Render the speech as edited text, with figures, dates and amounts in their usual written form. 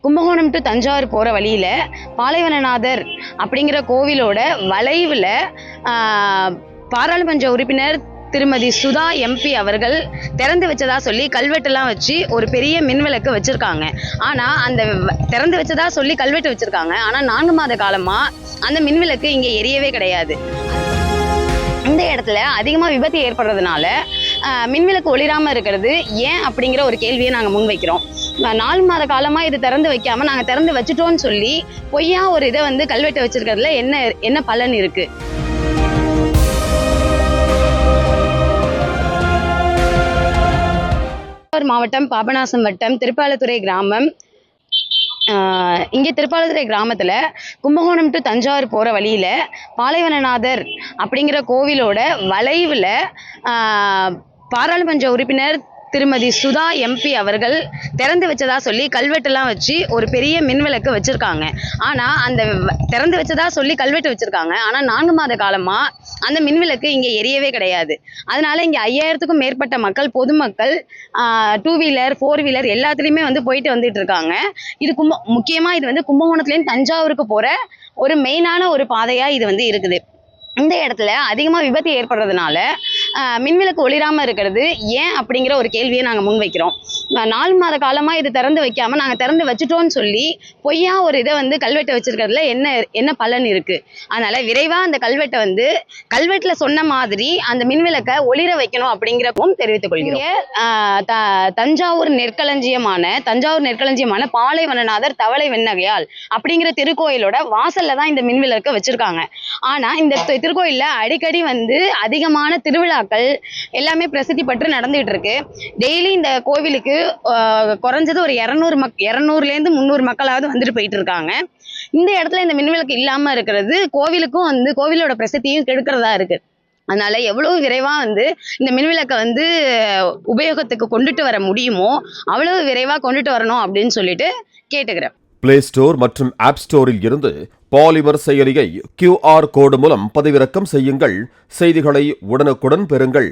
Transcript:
Kumbakonam to Thanjavur போகிற வழியில் பாலைவனநாதர் அப்படிங்கிற கோவிலோட வளைவில் பாராளுமன்ற உறுப்பினர் திருமதி சுதா எம்பி அவர்கள் திறந்து வச்சதா சொல்லி கல்வெட்டுலாம் வச்சு ஒரு பெரிய மின்விளக்கு வச்சிருக்காங்க. ஆனால் அந்த திறந்து வச்சதா சொல்லி கல்வெட்டு வச்சிருக்காங்க. ஆனால் 4 மாத காலமாக அந்த மின்விளக்கு இங்கே எரியவே கிடையாது. இந்த இடத்துல அதிகமாக விபத்து ஏற்படுறதுனால மின்விளக்கு ஒளிராமல் இருக்கிறது ஏன் அப்படிங்கிற ஒரு கேள்வியை நாங்கள் முன்வைக்கிறோம். 4 மாத காலமாக இது திறந்து வைக்காமல் நாங்கள் திறந்து வச்சுட்டோன்னு சொல்லி பொய்யா ஒரு இதை கல்வெட்டு வச்சிருக்கிறதுல என்ன பலன் இருக்கு? மாவட்டம் பாபநாசம் வட்டம் திருப்பாலத்துறை கிராமம். இங்கே திருப்பாலத்துறை கிராமத்தில் கும்பகோணம் டு தஞ்சாவூர் போகிற வழியில் பாலைவனநாதர் அப்படிங்கிற கோவிலோட வளைவில் பாராளுமன்ற உறுப்பினர் திருமதி சுதா எம்பி அவர்கள் திறந்து வச்சதா சொல்லி கல்வெட்டுலாம் வச்சு ஒரு பெரிய மின்விளக்கு வச்சிருக்காங்க. ஆனால் அந்த திறந்து வச்சதா சொல்லி கல்வெட்டு வச்சிருக்காங்க. ஆனால் 4 மாத காலமாக அந்த மின்விளக்கு இங்கே எரியவே கிடையாது. அதனால இங்கே 5000க்கும் மேற்பட்ட மக்கள், பொதுமக்கள் 2 வீலர் 4 வீலர் எல்லாத்துலேயுமே போயிட்டு வந்துட்டு இருக்காங்க. இது முக்கியமாக இது கும்பகோணத்துலேருந்து தஞ்சாவூருக்கு போகிற ஒரு மெயினான ஒரு பாதையாக இது இருக்குது. இந்த இடத்துல அதிகமாக விபத்து ஏற்படுறதுனால மின்விளக்கு ஒளிராமல் இருக்கிறது ஏன் அப்படிங்கிற ஒரு கேள்வியை நாங்கள் முன்வைக்கிறோம். 4 மாத காலமாக இது திறந்து வைக்காமல் நாங்கள் திறந்து வச்சுட்டோன்னு சொல்லி பொய்யா ஒரு இதை கல்வெட்டை வச்சிருக்கிறதுல என்ன பலன் இருக்குது? அதனால் விரைவாக அந்த கல்வெட்டை கல்வெட்டில் சொன்ன மாதிரி அந்த மின்விளக்கை ஒளிர வைக்கணும் அப்படிங்கிறக்கும் தெரிவித்துக் கொள்கிறோம். தஞ்சாவூர் நெற்களஞ்சியமான பாலைவனநாதர் தவளை வெண்ணகையால் அப்படிங்கிற திருக்கோயிலோட வாசல்ல தான் இந்த மின்விளக்கை வச்சிருக்காங்க. ஆனால் இந்த திருக்கோயில்ல அடிக்கடி அதிகமான திருவிழாக்கள் எல்லாமே பிரசித்தி பெற்று நடந்துகிட்டு இருக்கு. டெய்லி இந்த கோவிலுக்கு குறைஞ்சது ஒரு 200லேருந்து 300 மக்களாவது வந்துட்டு போயிட்டு இருக்காங்க. இந்த இடத்துல இந்த மின்விளக்கு இல்லாம இருக்கிறது கோவிலுக்கும் கோவிலோட பிரசித்தியும் கெடுக்கிறதா இருக்கு. அதனால எவ்வளவு விரைவா இந்த மின்விளக்கை உபயோகத்துக்கு கொண்டுட்டு வர முடியுமோ அவ்வளவு விரைவா கொண்டுட்டு வரணும் அப்படின்னு சொல்லிட்டு கேட்டுக்கிறேன். பிளே ஸ்டோர் மற்றும் ஆப் ஸ்டோரில் இருந்து பாலிமர் செயலியை QR கோடு மூலம் பதிவிறக்கம் செய்யுங்கள். செய்திகளை உடனுக்குடன் பெறுங்கள்.